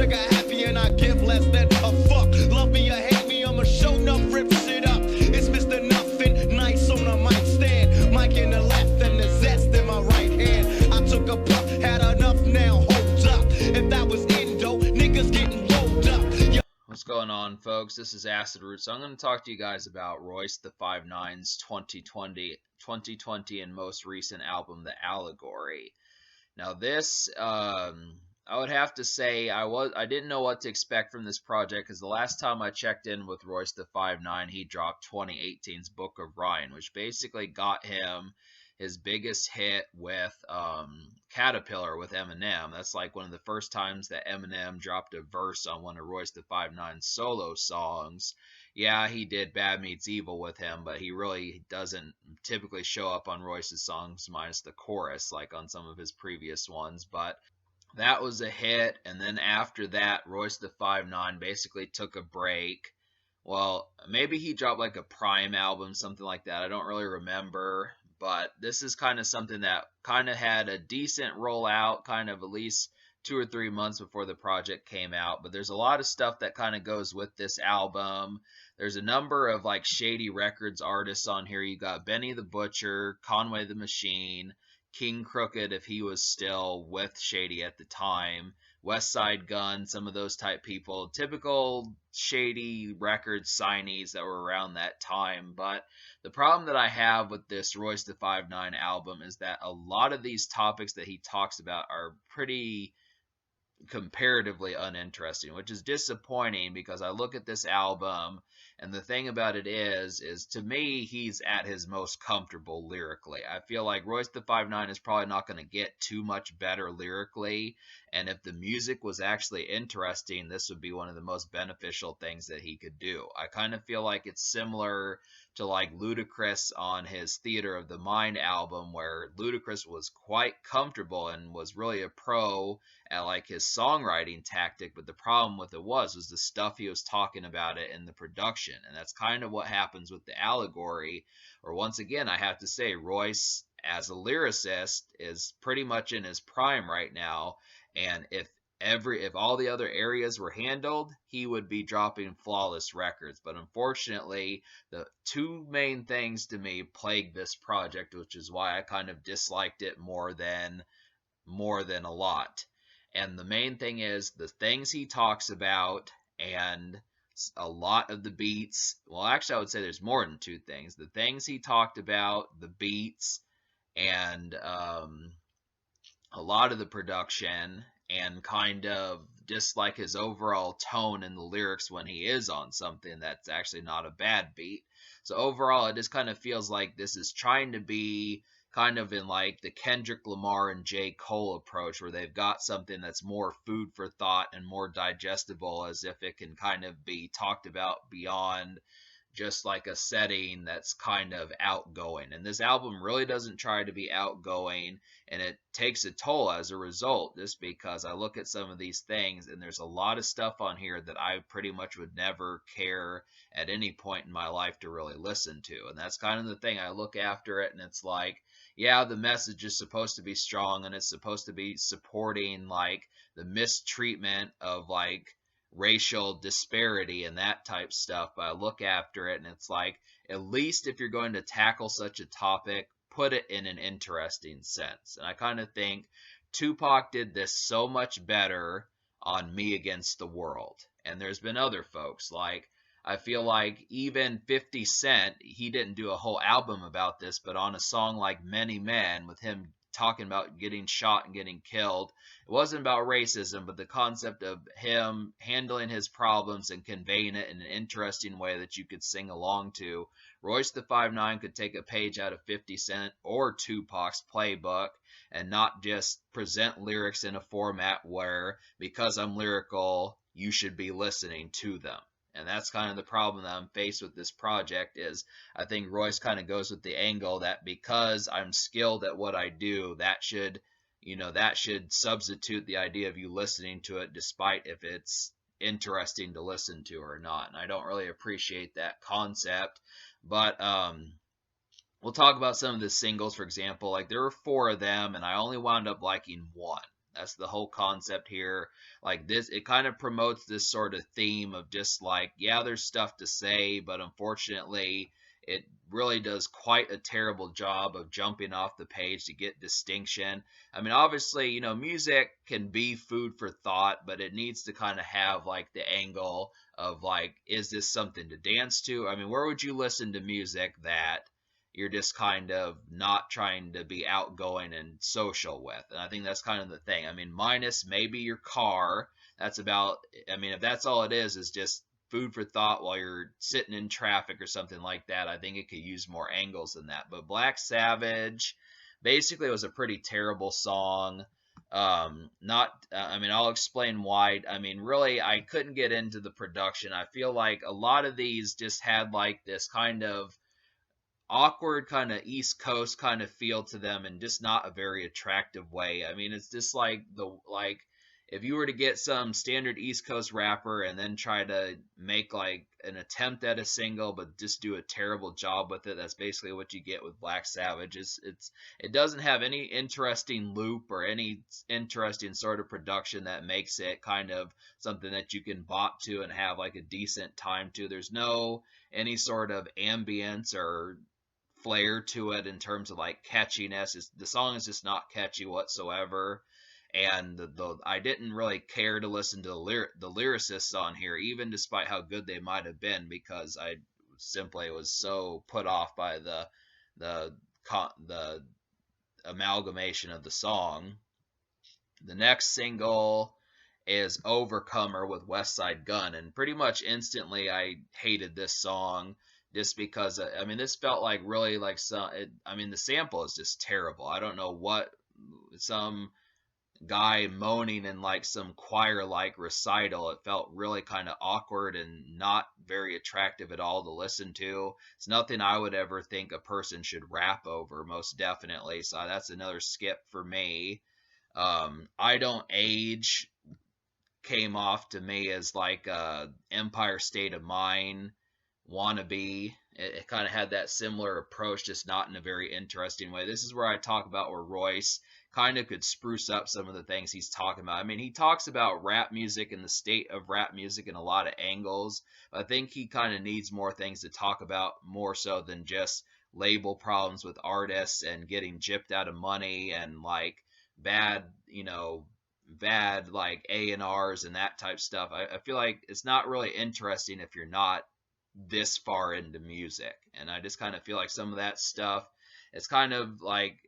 got happy and I give less than a fuck. Love me or hate me, I'ma show enough, rip shit up. It's Mr. Nothing, nice on a mic stand. Mic in the left and the zest in my right hand. I took a puff, had enough now, hold up. If that was Indo, niggas getting rolled up. Yo. What's going on, folks? This is Acid Roots. So I'm going to talk to you guys about Royce the 5'9's 2020 and most recent album, The Allegory. Now this, I would have to say I didn't know what to expect from this project, because the last time I checked in with Royce the 5'9, he dropped 2018's Book of Ryan, which basically got him his biggest hit with Caterpillar with Eminem. That's like one of the first times that Eminem dropped a verse on one of Royce the 5'9's solo songs. Yeah, he did Bad Meets Evil with him, but he really doesn't typically show up on Royce's songs minus the chorus like on some of his previous ones. But that was a hit, and then after that, Royce the 5'9 basically took a break. Well, maybe he dropped like a Prime album, something like that. I don't really remember. But this is kind of something that kind of had a decent rollout, kind of at least 2 or 3 months before the project came out. But there's a lot of stuff that kind of goes with this album. There's a number of like Shady Records artists on here. You got Benny the Butcher, Conway the Machine, King Crooked, if he was still with Shady at the time, West Side Gun, some of those type people, typical Shady Records signees that were around that time. But the problem that I have with this Royce the 5'9 album is that a lot of these topics that he talks about are pretty comparatively uninteresting, which is disappointing, because I look at this album and the thing about it is to me, he's at his most comfortable lyrically. I feel like Royce the 5'9 is probably not going to get too much better lyrically, and if the music was actually interesting, this would be one of the most beneficial things that he could do. I kind of feel like it's similar to like Ludacris on his Theater of the Mind album, where Ludacris was quite comfortable and was really a pro at like his songwriting tactic, but the problem with it was the stuff he was talking about it in the production. And that's kind of what happens with the Allegory. Or once again, I have to say, Royce as a lyricist is pretty much in his prime right now, and if all the other areas were handled, he would be dropping flawless records. But unfortunately, the two main things to me plague this project, which is why I kind of disliked it more than a lot. And the main thing is the things he talks about, and a lot of the beats. Well, actually, I would say there's more than two things. The things he talked about, the beats, and a lot of the production, and kind of just like his overall tone in the lyrics when he is on something that's actually not a bad beat. So overall, it just kind of feels like this is trying to be kind of in like the Kendrick Lamar and J. Cole approach, where they've got something that's more food for thought and more digestible, as if it can kind of be talked about beyond just like a setting that's kind of outgoing. And this album really doesn't try to be outgoing, and it takes a toll as a result, just because I look at some of these things and there's a lot of stuff on here that I pretty much would never care at any point in my life to really listen to. And that's kind of the thing. I look after it and it's like, yeah, the message is supposed to be strong, and it's supposed to be supporting like the mistreatment of like racial disparity and that type stuff, but I look after it and it's like, at least if you're going to tackle such a topic, put it in an interesting sense. And I kind of think Tupac did this so much better on Me Against the World. And there's been other folks, like I feel like even 50 Cent, he didn't do a whole album about this, but on a song like Many Men, with him talking about getting shot and getting killed, it wasn't about racism, but the concept of him handling his problems and conveying it in an interesting way that you could sing along to. Royce the 5'9 could take a page out of 50 Cent or Tupac's playbook and not just present lyrics in a format where, because I'm lyrical, you should be listening to them. And that's kind of the problem that I'm faced with this project, is I think Royce kind of goes with the angle that because I'm skilled at what I do, that should substitute the idea of you listening to it, despite if it's interesting to listen to or not. And I don't really appreciate that concept. But we'll talk about some of the singles, for example. Like there were 4 of them, and I only wound up liking one. That's the whole concept here. Like this, it kind of promotes this sort of theme of just like, yeah, there's stuff to say, but unfortunately, it really does quite a terrible job of jumping off the page to get distinction. I mean, obviously, music can be food for thought, but it needs to kind of have like the angle of like, is this something to dance to? I mean, where would you listen to music that you're just kind of not trying to be outgoing and social with? And I think that's kind of the thing. I mean, minus maybe your car. That's about, I mean, if that's all it is just food for thought while you're sitting in traffic or something like that, I think it could use more angles than that. But Black Savage basically was a pretty terrible song. Not, I mean, I'll explain why. I mean, really, I couldn't get into the production. I feel like a lot of these just had like this kind of awkward kind of East Coast kind of feel to them and just not a very attractive way. I mean, it's just like if you were to get some standard East Coast rapper and then try to make like an attempt at a single but just do a terrible job with it, that's basically what you get with Black Savage. It doesn't have any interesting loop or any interesting sort of production that makes it kind of something that you can bop to and have like a decent time to. There's no any sort of ambience or flair to it in terms of like catchiness. The song is just not catchy whatsoever, and I didn't really care to listen to the lyricists on here, even despite how good they might have been, because I simply was so put off by the the amalgamation of the song. The next single is Overcomer with West Side Gun, and pretty much instantly I hated this song just because I mean this felt like really like I mean the sample is just terrible. I don't know what some guy moaning in like some choir like recital. It felt really kind of awkward and not very attractive at all to listen to. It's nothing I would ever think a person should rap over, most definitely. So that's another skip for me. I Don't Age came off to me as like a Empire State of Mind wannabe. It kind of had that similar approach, just not in a very interesting way. This is where I talk about where Royce kind of could spruce up some of the things he's talking about. I mean, he talks about rap music and the state of rap music in a lot of angles. But I think he kind of needs more things to talk about, more so than just label problems with artists and getting gypped out of money and like bad, bad like A&Rs and that type stuff. I feel like it's not really interesting if you're not this far into music. And I just kind of feel like some of that stuff, it's kind of like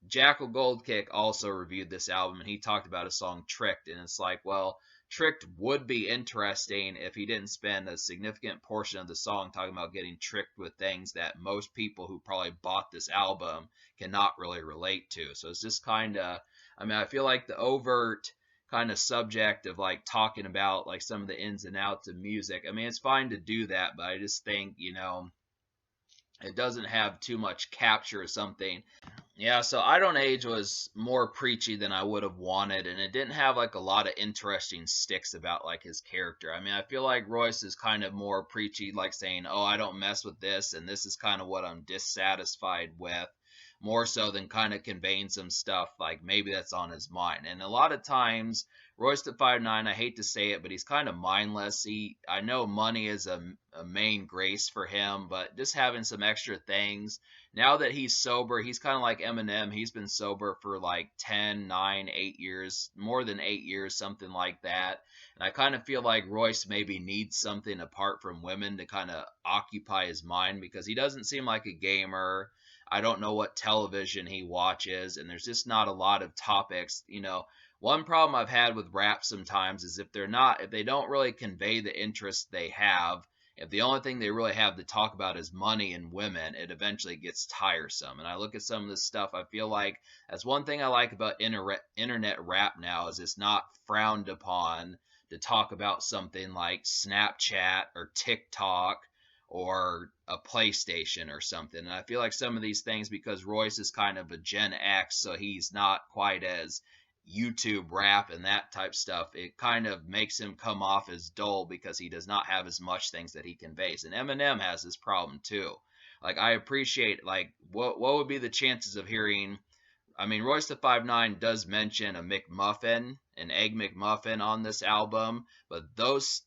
Jackal Goldkick also reviewed this album and he talked about a song Tricked, and it's like, well, Tricked would be interesting if he didn't spend a significant portion of the song talking about getting tricked with things that most people who probably bought this album cannot really relate to. So it's just kind of, I mean, I feel like the overt kind of subject of like talking about like some of the ins and outs of music, I mean, it's fine to do that, but I just think, it doesn't have too much capture or something. Yeah, so I Don't Age was more preachy than I would have wanted, and it didn't have like a lot of interesting sticks about like his character. I mean, I feel like Royce is kind of more preachy, like saying, "Oh, I don't mess with this, and this is kind of what I'm dissatisfied with," more so than kind of conveying some stuff like maybe that's on his mind. And a lot of times, Royce the 5'9", I hate to say it, but he's kind of mindless. I know money is a main grace for him, but just having some extra things. Now that he's sober, he's kind of like Eminem. He's been sober for like 10, 9, 8 years, more than 8 years, something like that. And I kind of feel like Royce maybe needs something apart from women to kind of occupy his mind, because he doesn't seem like a gamer. I don't know what television he watches, and there's just not a lot of topics. One problem I've had with rap sometimes is if they don't really convey the interest they have, if the only thing they really have to talk about is money and women, it eventually gets tiresome. And I look at some of this stuff, I feel like that's one thing I like about internet rap now, is it's not frowned upon to talk about something like Snapchat or TikTok or a PlayStation or something. And I feel like some of these things, because Royce is kind of a Gen X, so he's not quite as YouTube rap and that type stuff, it kind of makes him come off as dull because he does not have as much things that he conveys. And Eminem has this problem too. Like, I appreciate, like, what would be the chances of hearing I mean, Royce the 5'9" does mention a McMuffin, an egg McMuffin on this album, but those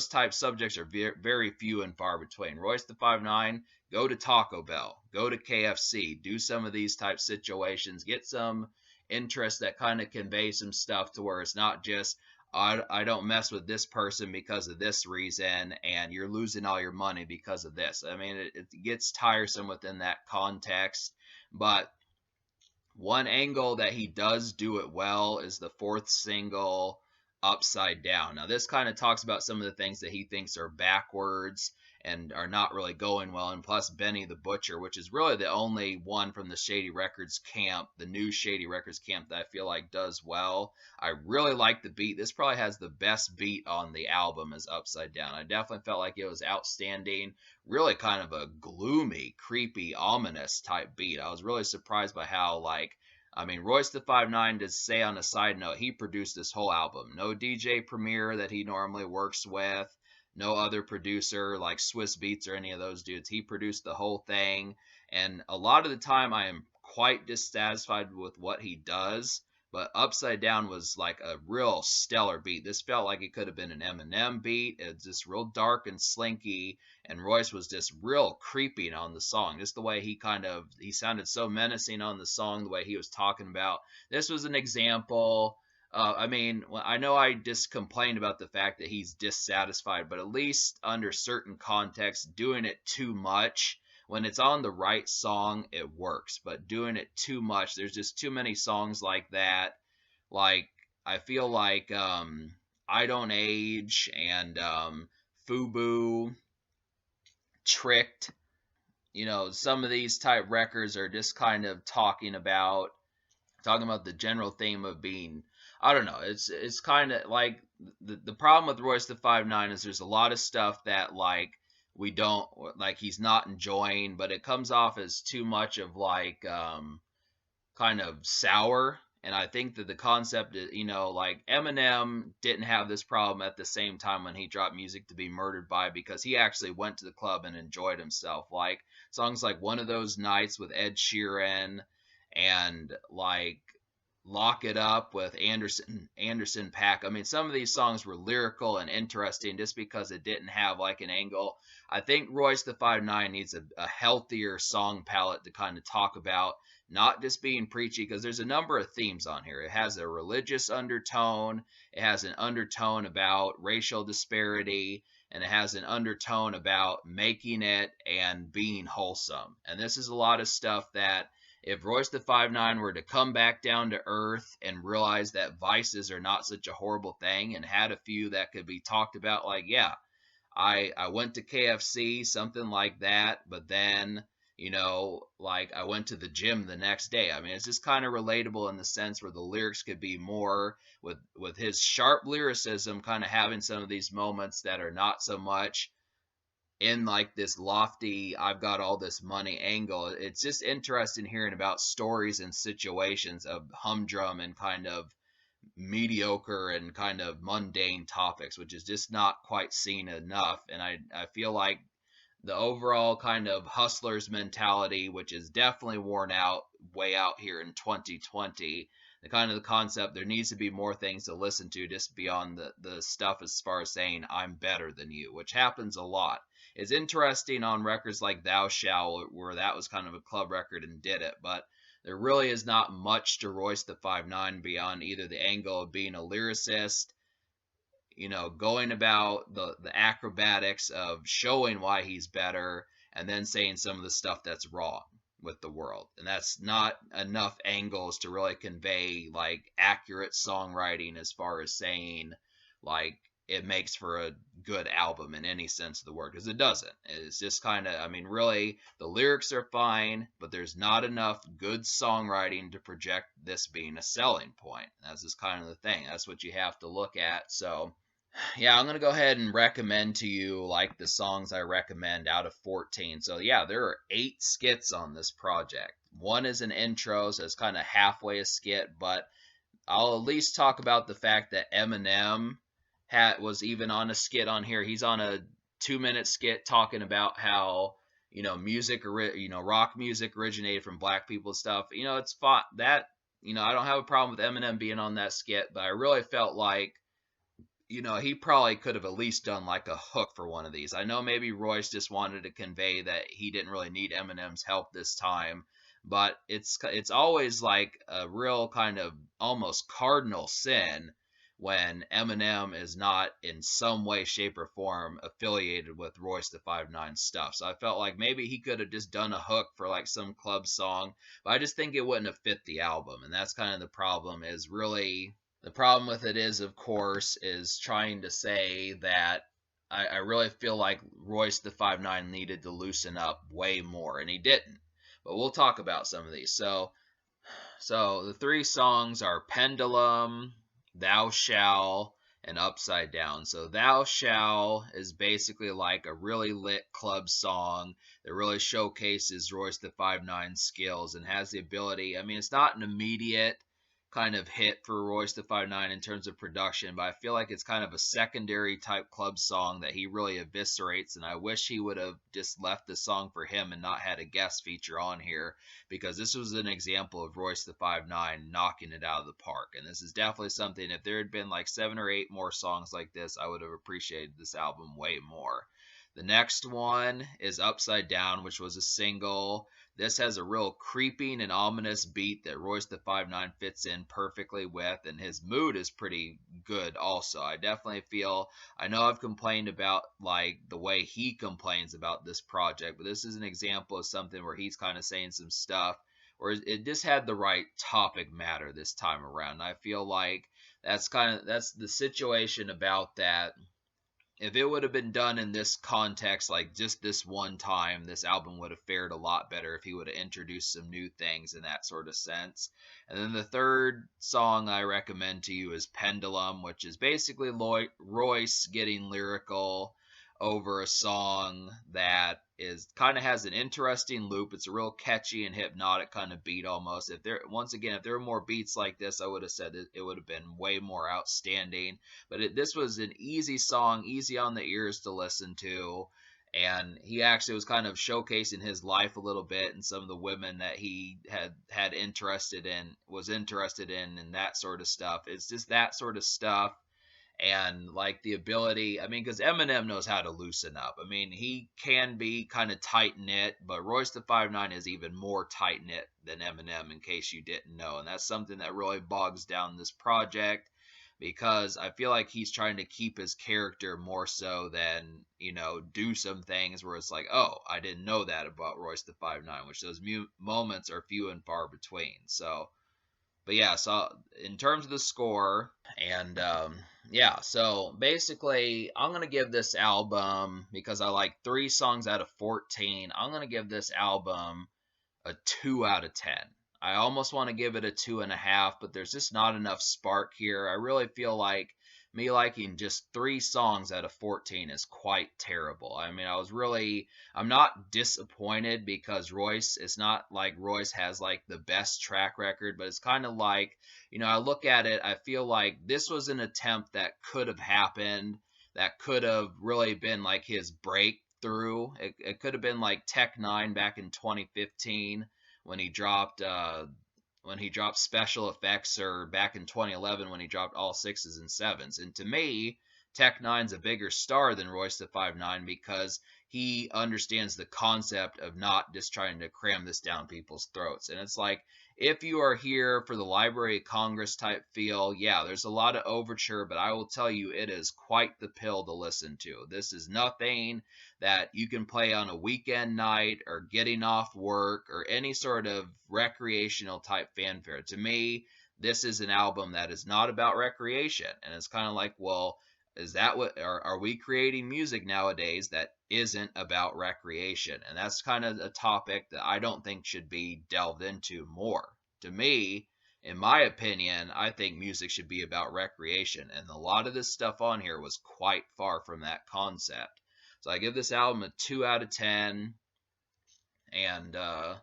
type subjects are very few and far between. Royce the 5'9", go to Taco Bell, go to KFC, do some of these type situations, get some interest that kind of convey some stuff to where it's not just I don't mess with this person because of this reason, and you're losing all your money because of this. I mean, it gets tiresome within that context, but one angle that he does do it well is the fourth single, Upside Down. Now, this kind of talks about some of the things that he thinks are backwards and are not really going well. And plus, Benny the Butcher, which is really the only one from the Shady Records camp, the new Shady Records camp, that I feel like does well. I really like the beat. This probably has the best beat on the album, is Upside Down. I definitely felt like it was outstanding. Really kind of a gloomy, creepy, ominous type beat. I was really surprised by how, like, I mean, Royce the 5'9", to say on a side note, he produced this whole album. No DJ Premier that he normally works with, no other producer like Swiss Beats or any of those dudes. He produced the whole thing, and a lot of the time I am quite dissatisfied with what he does, but Upside Down was like a real stellar beat. This felt like it could have been an Eminem beat. It's just real dark and slinky, and Royce was just real creepy on the song. Just the way he sounded so menacing on the song, the way he was talking about. This was an example. I mean, I know I just complained about the fact that he's dissatisfied, but at least under certain contexts, doing it too much, when it's on the right song, it works. But doing it too much, there's just too many songs like that. Like, I feel like I Don't Age and Fubu, Tricked, some of these type records are just kind of talking about the general theme of being, I don't know, it's kind of like the problem with Royce the 5'9" is there's a lot of stuff that, like, we don't, like, he's not enjoying, but it comes off as too much of, like, kind of sour. And I think that the concept is, like, Eminem didn't have this problem at the same time when he dropped Music to Be Murdered By, because he actually went to the club and enjoyed himself. Like, songs like One of Those Nights with Ed Sheeran, and like Lock It Up with Anderson .Paak. I mean, some of these songs were lyrical and interesting just because it didn't have like an angle. I think Royce the 5'9" needs a healthier song palette to kind of talk about, not just being preachy, because there's a number of themes on here. It has a religious undertone, it has an undertone about racial disparity, and it has an undertone about making it and being wholesome. And this is a lot of stuff that, if Royce the 5'9" were to come back down to earth and realize that vices are not such a horrible thing, and had a few that could be talked about, like, yeah, I went to KFC, something like that, but then, like, I went to the gym the next day. I mean, it's just kind of relatable in the sense where the lyrics could be more with his sharp lyricism, kind of having some of these moments that are not so much in like this lofty I've got all this money angle. It's just interesting hearing about stories and situations of humdrum and kind of mediocre and kind of mundane topics, which is just not quite seen enough. And I feel like the overall kind of hustler's mentality, which is definitely worn out way out here in 2020, the concept, there needs to be more things to listen to just beyond the stuff as far as saying I'm better than you, which happens a lot. It's interesting on records like Thou Shall, where that was kind of a club record and did it, but there really is not much to Royce the 5'9" beyond either the angle of being a lyricist, going about the acrobatics of showing why he's better, and then saying some of the stuff that's wrong with the world. And that's not enough angles to really convey like accurate songwriting as far as saying like it makes for a good album in any sense of the word, because it doesn't. It's just kind of, I mean, really, the lyrics are fine, but there's not enough good songwriting to project this being a selling point. That's just kind of the thing. That's what you have to look at. So, yeah, I'm going to go ahead and recommend to you like the songs I recommend out of 14. So, yeah, there are 8 skits on this project. One is an intro, so it's kind of halfway a skit, but I'll at least talk about the fact that Eminem was even on a skit on here. He's on a 2-minute skit talking about how rock music originated from black people stuff. It's fun that I don't have a problem with Eminem being on that skit, but I really felt like he probably could have at least done like a hook for one of these. I know maybe Royce just wanted to convey that he didn't really need Eminem's help this time, but it's always like a real kind of almost cardinal sin when Eminem is not in some way, shape, or form affiliated with Royce the 5'9" stuff. So I felt like maybe he could have just done a hook for like some club song, but I just think it wouldn't have fit the album, and that's kind of the problem. Is really the problem with it is, of course, is trying to say that I really feel like Royce the 5'9" needed to loosen up way more, and he didn't. But we'll talk about some of these. So the three songs are Pendulum, Thou Shall, and Upside Down. So Thou Shall is basically like a really lit club song that really showcases Royce the 5'9" skills and has the ability. I mean, it's not an immediate kind of hit for Royce the 5'9" in terms of production, but I feel like it's kind of a secondary type club song that he really eviscerates, and I wish he would have just left the song for him and not had a guest feature on here, because this was an example of Royce the 5'9" knocking it out of the park. And this is definitely something, if there had been like 7 or 8 more songs like this, I would have appreciated this album way more. The next one is Upside Down, which was a single. This has a real creeping and ominous beat that Royce the 5'9" fits in perfectly with, and his mood is pretty good also. I definitely feel, I know I've complained about like the way he complains about this project, but this is an example of something where he's kind of saying some stuff where it just had the right topic matter this time around. And I feel like that's the situation about that. If it would have been done in this context, like just this one time, this album would have fared a lot better if he would have introduced some new things in that sort of sense. And then the third song I recommend to you is Pendulum, which is basically Royce getting lyrical over a song that is kind of has an interesting loop. It's a real catchy and hypnotic kind of beat almost. If there were more beats like this, I would have said it would have been way more outstanding. But this was an easy song, easy on the ears to listen to. And he actually was kind of showcasing his life a little bit and some of the women that he was interested in, and that sort of stuff. It's just that sort of stuff. And like the ability, I mean, because Eminem knows how to loosen up. I mean, he can be kind of tight knit, but Royce the 5'9" is even more tight knit than Eminem, in case you didn't know. And that's something that really bogs down this project, because I feel like he's trying to keep his character more so than, do some things where it's like, oh, I didn't know that about Royce the 5'9", which those moments are few and far between. So, but yeah, so in terms of the score, and yeah, so basically, I'm going to give this album, because I like 3 songs out of 14, I'm going to give this album a 2 out of 10. I almost want to give it a 2.5, but there's just not enough spark here. I really feel like me liking just 3 songs out of 14 is quite terrible. I mean, I'm not disappointed, because it's not like Royce has like the best track record, but it's kind of like, I look at it, I feel like this was an attempt that could have happened, that could have really been like his breakthrough. It could have been like Tech 9 back in 2015 when he dropped Special Effects, or back in 2011 when he dropped all 6s and 7s. And to me, Tech 9's a bigger star than Royce the 5'9", because he understands the concept of not just trying to cram this down people's throats. And it's like, if you are here for the Library of Congress type feel, yeah, there's a lot of overture, but I will tell you, it is quite the pill to listen to. This is nothing that you can play on a weekend night or getting off work or any sort of recreational type fanfare. To me, this is an album that is not about recreation. And it's kind of like, well, is that what are we creating music nowadays that isn't about recreation? And that's kind of a topic that I don't think should be delved into more. To me, in my opinion, I think music should be about recreation, and a lot of this stuff on here was quite far from that concept. So I give this album a 2 out of 10, and I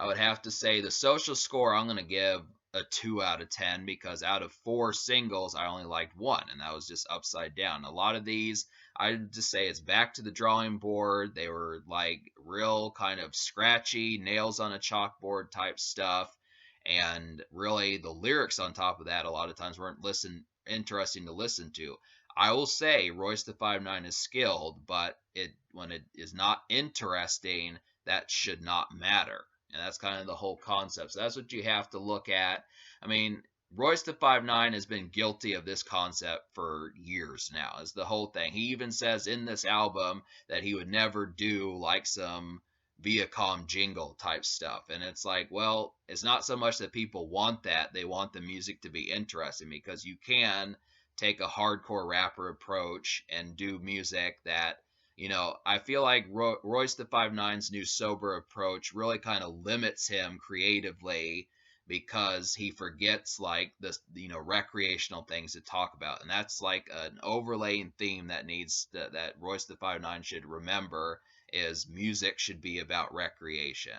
would have to say the social score I'm going to give a 2 out of 10 because out of 4 singles, I only liked one, and that was just Upside Down. A lot of these, I'd just say it's back to the drawing board. They were like real kind of scratchy, nails on a chalkboard type stuff. And really, the lyrics on top of that, a lot of times weren't interesting to listen to. I will say Royce the 5'9" is skilled, but when it is not interesting, that should not matter. And that's kind of the whole concept. So that's what you have to look at. I mean, Royce the 5'9" has been guilty of this concept for years now, is the whole thing. He even says in this album that he would never do like some Viacom jingle type stuff. And it's like, well, it's not so much that people want that. They want the music to be interesting, because you can take a hardcore rapper approach and do music that, I feel like Royce the 5'9's new sober approach really kind of limits him creatively, because he forgets like this, recreational things to talk about. And that's like an overlaying theme that Royce the 5'9 should remember, is music should be about recreation.